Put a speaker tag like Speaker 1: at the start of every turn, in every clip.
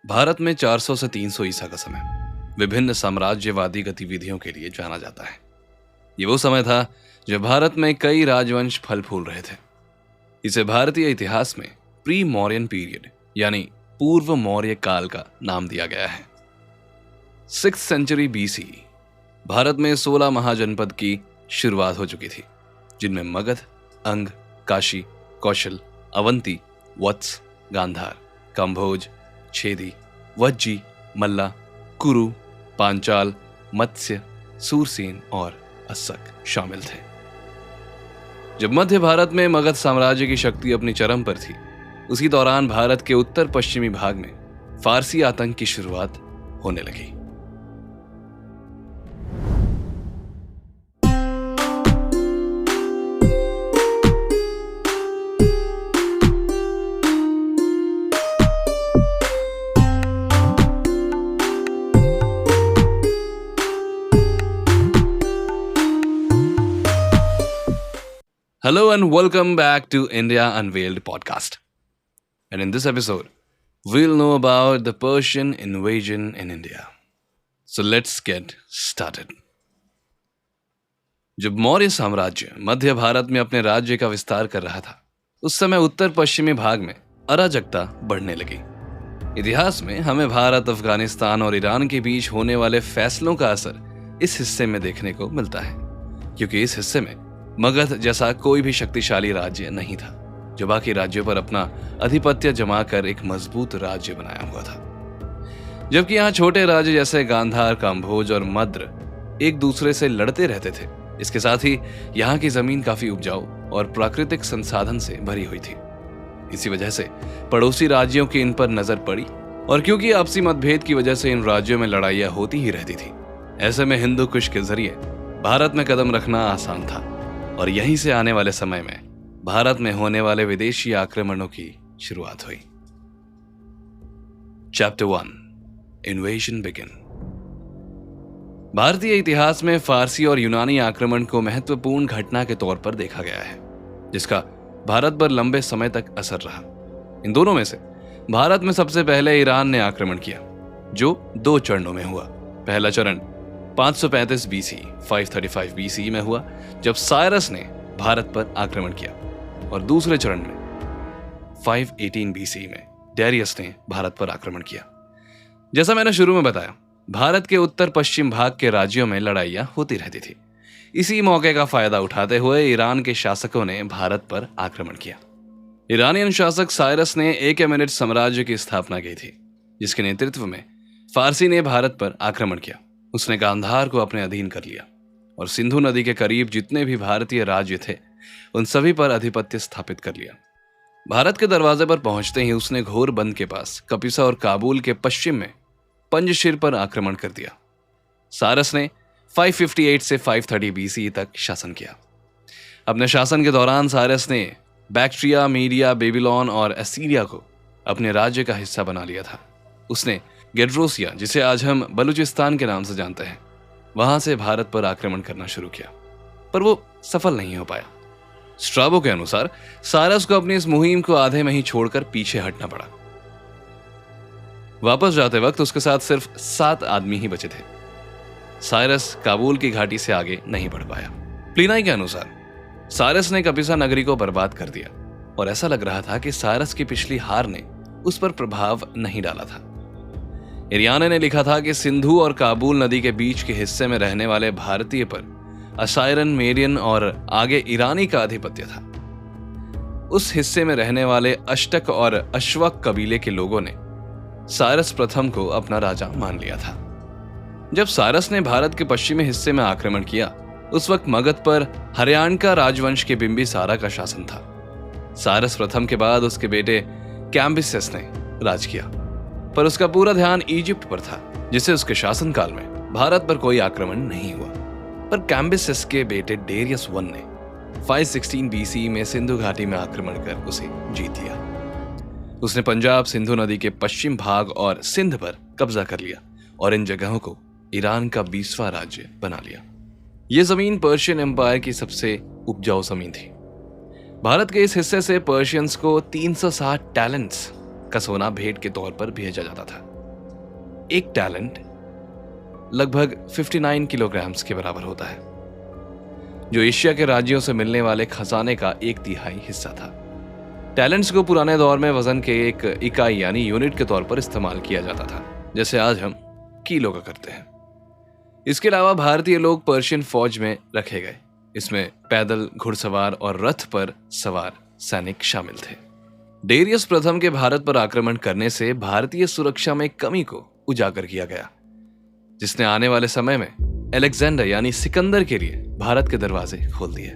Speaker 1: भारत में 400 से 300 ईसा का समय विभिन्न साम्राज्यवादी गतिविधियों के लिए जाना जाता है। ये वो समय था जब भारत में कई राजवंश फल फूल रहे थे। इसे भारतीय इतिहास में प्री मौर्यन पीरियड यानी पूर्व मौर्य काल का नाम दिया गया है। 6th सेंचुरी BC भारत में 16 महाजनपद की शुरुआत हो चुकी थी, जिनमें मगध, अंग, काशी, कौशल, अवंती, वत्स, गांधार, कंभोज, छेदी, वज्जी, मल्ला, कुरु, पांचाल, मत्स्य, सूरसेन और अस्सक शामिल थे। जब मध्य भारत में मगध साम्राज्य की शक्ति अपनी चरम पर थी, उसी दौरान भारत के उत्तर पश्चिमी भाग में फारसी आतंक की शुरुआत होने लगी। Hello and welcome back to India Unveiled podcast. And in this episode, we'll know about the Persian invasion in India. So let's get started. जब मौर्य साम्राज्य मध्य भारत में अपने राज्य का विस्तार कर रहा था, उस समय उत्तर पश्चिमी भाग में अराजकता बढ़ने लगी। इतिहास में हमें भारत, अफगानिस्तान और ईरान के बीच होने वाले फैसलों का असर इस हिस्से में देखने को मिलता है, क्योंकि इस हिस्से में मगध जैसा कोई भी शक्तिशाली राज्य नहीं था, जो बाकी राज्यों पर अपना आधिपत्य जमाकर एक मजबूत राज्य बनाया हुआ था। जबकि यहाँ छोटे राज्य जैसे गांधार, काम्भोज और मद्र एक दूसरे से लड़ते रहते थे। इसके साथ ही यहाँ की जमीन काफी उपजाऊ और प्राकृतिक संसाधन से भरी हुई थी। इसी वजह से पड़ोसी राज्यों की इन पर नजर पड़ी, और क्योंकि आपसी मतभेद की वजह से इन राज्यों में लड़ाइयाँ होती ही रहती थी, ऐसे में हिंदू कुश के जरिए भारत में कदम रखना आसान था। और यहीं से आने वाले समय में भारत में होने वाले विदेशी आक्रमणों की शुरुआत हुई। Chapter 1 invasion begin. भारतीय इतिहास में फारसी और यूनानी आक्रमण को महत्वपूर्ण घटना के तौर पर देखा गया है, जिसका भारत पर लंबे समय तक असर रहा। इन दोनों में से भारत में सबसे पहले ईरान ने आक्रमण किया, जो 2 चरणों में हुआ। पहला चरण 535 BC 535 BC में हुआ, जब साइरस ने भारत पर आक्रमण किया, और दूसरे चरण में 518 BC में डेरियस ने भारत पर आक्रमण किया। जैसा मैंने शुरू में बताया, भारत के उत्तर पश्चिम भाग के राज्यों में लड़ाइयां होती रहती थी। इसी मौके का फायदा उठाते हुए ईरान के शासकों ने भारत पर आक्रमण किया। ईरानियन शासक साइरस ने एकेमेनिड साम्राज्य की स्थापना की थी, जिसके नेतृत्व में फारसी ने भारत पर आक्रमण किया। उसने गांधार को अपने अधीन कर लिया और सिंधु नदी के करीब जितने भी भारतीय राज्य थे, उन सभी पर आधिपत्य स्थापित कर लिया। भारत के दरवाजे पर पहुंचते ही उसने घोरबंद के पास कपिसा और काबुल के पश्चिम में पंजशीर पर आक्रमण कर दिया। सारस ने 558 से 530 BC तक शासन किया। अपने शासन के दौरान सारस ने बैक्ट्रिया, मीडिया, बेबीलोन और असीरिया को अपने राज्य का हिस्सा बना लिया था। उसने गेड्रोसिया, जिसे आज हम बलूचिस्तान के नाम से जानते हैं, वहां से भारत पर आक्रमण करना शुरू किया, पर वो सफल नहीं हो पाया। स्ट्राबो के अनुसार सारस को अपनी इस मुहिम को आधे में ही छोड़कर पीछे हटना पड़ा। वापस जाते वक्त उसके साथ सिर्फ 7 आदमी ही बचे थे। साइरस काबुल की घाटी से आगे नहीं बढ़ पाया। प्लिनी के अनुसार साइरस ने कपिसा नगरी को बर्बाद कर दिया, और ऐसा लग रहा था कि साइरस की पिछली हार ने उस पर प्रभाव नहीं डाला था। इरियाने ने लिखा था कि सिंधु और काबुल नदी के बीच के हिस्से में रहने वाले भारतीय पर असायरन, मेरियन और आगे ईरानी का आधिपत्य था। उस हिस्से में रहने वाले अष्टक और अश्वक कबीले के लोगों ने साइरस प्रथम को अपना राजा मान लिया था। जब साइरस ने भारत के पश्चिमी हिस्से में आक्रमण किया, उस वक्त मगध पर हरियाणका राजवंश के बिंबिसारा का शासन था। साइरस प्रथम के बाद उसके बेटे कैम्बिसेस ने राज किया, पर उसका पूरा ध्यान इजिप्ट पर था, जिससे उसके शासनकाल में भारत पर कोई आक्रमण नहीं हुआ। पर कैम्बिसेस के बेटे डेरियस I ने 516 BC में सिंधु घाटी में आक्रमण कर उसे जीत लिया। उसने पंजाब, सिंधु नदी के पश्चिम भाग और सिंध पर कब्जा कर लिया, और इन जगहों को ईरान का 20वां राज्य बना लिया। यह जमीन पर्शियन एम्पायर की सबसे उपजाऊ जमीन थी। भारत के इस हिस्से से पर्शियंस को 360 टैलेंट्स का सोना भेंट के तौर पर भेजा जाता था। एक टैलेंट लगभग 59 किलोग्राम्स के बराबर होता है, जो एशिया के राज्यों से मिलने वाले खजाने का 1/3 हिस्सा था। टैलेंट्स को पुराने दौर में वजन के एक इकाई यानी यूनिट के तौर पर इस्तेमाल किया जाता था, जैसे आज हम किलो का करते हैं। इसके अलावा भारतीय लोग पर्शियन फौज में रखे गए। इसमें पैदल, घुड़सवार और रथ पर सवार सैनिक शामिल थे। डेरियस प्रथम के भारत पर आक्रमण करने से भारतीय सुरक्षा में कमी को उजागर किया गया, जिसने आने वाले समय में अलेक्जेंडर यानी सिकंदर के लिए भारत के दरवाजे खोल दिए।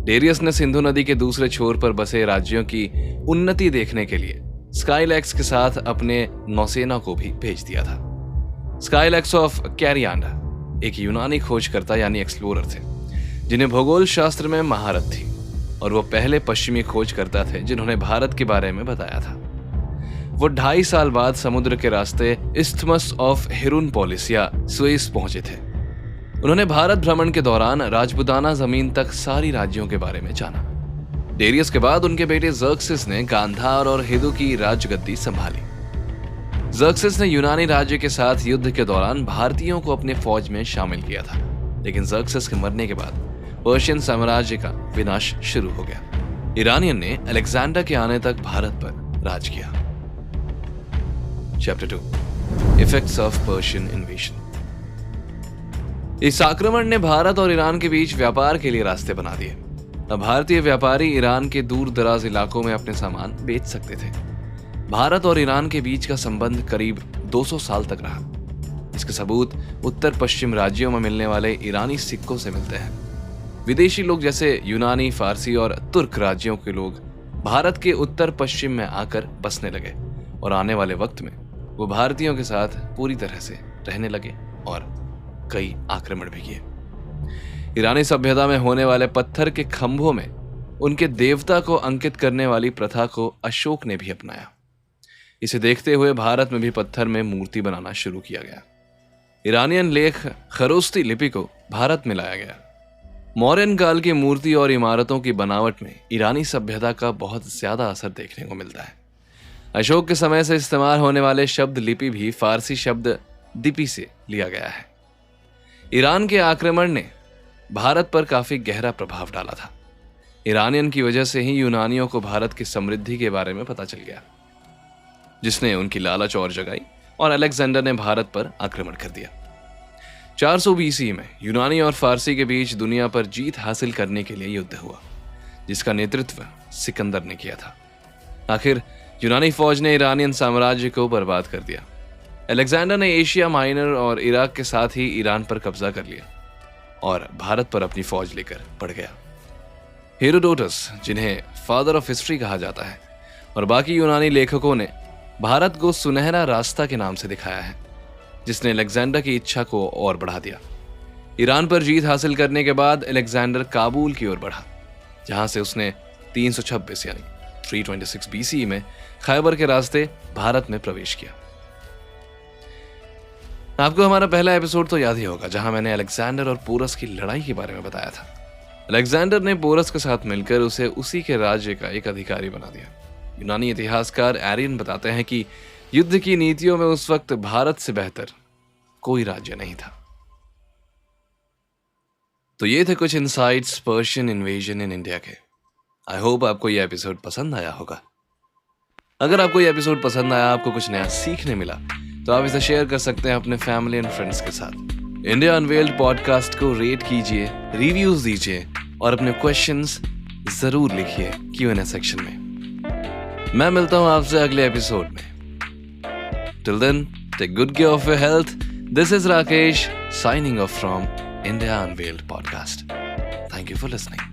Speaker 1: डेरियस ने सिंधु नदी के दूसरे छोर पर बसे राज्यों की उन्नति देखने के लिए स्काईलैक्स के साथ अपने नौसेना को भी भेज दिया था। स्काईलैक्स ऑफ कैरियाना एक यूनानी खोजकर्ता यानी एक्सप्लोरर थे, जिन्हें भूगोल शास्त्र में महारत थी, और वो पहले पश्चिमी खोजकर्ता थे जिन्होंने भारत के बारे में बताया था। वो 2.5 साल बाद समुद्र के रास्ते इस्थमस ऑफ हिरुनपोलिस या सुएज पहुंचे थे। उन्होंने भारत भ्रमण के दौरान राजपुताना जमीन तक सारी राज्यों के बारे में जाना। डेरियस के बाद उनके बेटे ज़र्क्सिस ने गांधार और हिदू की राजगद्दी संभाली। ज़र्क्सिस ने यूनानी राज्य के साथ युद्ध के दौरान भारतीयों को अपने फौज में शामिल किया था, लेकिन ज़र्क्सिस के मरने के बाद पर्शियन साम्राज्य का विनाश शुरू हो गया। ईरानियन ने अलेक्जेंडर के आने तक भारत पर राज किया। Chapter 2 effects of Persian invasion. इस आक्रमण ने भारत और ईरान के बीच व्यापार के लिए रास्ते बना दिए। अब भारतीय व्यापारी ईरान के दूर दराज इलाकों में अपने सामान बेच सकते थे। भारत और ईरान के बीच का संबंध करीब 200 साल तक रहा। इसके सबूत उत्तर पश्चिम राज्यों में मिलने वाले ईरानी सिक्कों से मिलते हैं। विदेशी लोग जैसे यूनानी, फारसी और तुर्क राज्यों के लोग भारत के उत्तर पश्चिम में आकर बसने लगे, और आने वाले वक्त में वो भारतीयों के साथ पूरी तरह से रहने लगे और कई आक्रमण भी किए। ईरानी सभ्यता में होने वाले पत्थर के खंभों में उनके देवता को अंकित करने वाली प्रथा को अशोक ने भी अपनाया। इसे देखते हुए भारत में भी पत्थर में मूर्ति बनाना शुरू किया गया। ईरानियन लेख खरोस्ती लिपि को भारत में लाया गया। मौर्यन काल की मूर्ति और इमारतों की बनावट में ईरानी सभ्यता का बहुत ज्यादा असर देखने को मिलता है। अशोक के समय से इस्तेमाल होने वाले शब्द लिपि भी फारसी शब्द दिपि से लिया गया है। ईरान के आक्रमण ने भारत पर काफी गहरा प्रभाव डाला था। ईरानियन की वजह से ही यूनानियों को भारत की समृद्धि के बारे में पता चल गया, जिसने उनकी लालच और जगाई और अलेक्जेंडर ने भारत पर आक्रमण कर दिया। 400 BC में यूनानी और फारसी के बीच दुनिया पर जीत हासिल करने के लिए युद्ध हुआ, जिसका नेतृत्व सिकंदर ने किया था। आखिर यूनानी फौज ने ईरानियन साम्राज्य को बर्बाद कर दिया। अलेक्जेंडर ने एशिया माइनर और इराक के साथ ही ईरान पर कब्जा कर लिया और भारत पर अपनी फौज लेकर बढ़ गया। हेरोडोटस, जिन्हें फादर ऑफ हिस्ट्री कहा जाता है, और बाकी यूनानी लेखकों ने भारत को सुनहरा रास्ता के नाम से दिखाया है, जिसने अलेक्जेंडर की इच्छा को और बढ़ा दिया। ईरान पर जीत हासिल करने के बाद अलेक्जेंडर काबुल की ओर बढ़ा, जहां से उसने 326 यानी 326 BC में खैबर के रास्ते भारत में प्रवेश किया। आपको हमारा पहला एपिसोड तो याद ही होगा, जहां मैंने अलेक्जेंडर और पोरस की लड़ाई के बारे में बताया था। अलेक्जेंडर ने पोरस के साथ मिलकर उसे उसी के राज्य का एक अधिकारी बना दिया। यूनानी इतिहासकार एरियन बताते हैं कि युद्ध की नीतियों में उस वक्त भारत से बेहतर कोई राज्य नहीं था। तो ये थे कुछ insights Persian invasion in India के। आई होप आपको ये एपिसोड पसंद आया होगा। अगर आपको ये एपिसोड पसंद आया, आपको कुछ नया सीखने मिला, तो आप इसे शेयर कर सकते हैं अपने फैमिली एंड फ्रेंड्स के साथ। इंडिया अनवेल्ड पॉडकास्ट को रेट कीजिए, रिव्यूज दीजिए और अपने क्वेश्चंस जरूर लिखिए Q&A सेक्शन में। मैं मिलता हूं आपसे अगले एपिसोड में। Till then, take good care of your health. This is Rakesh signing off from India unveiled podcast. Thank you for listening.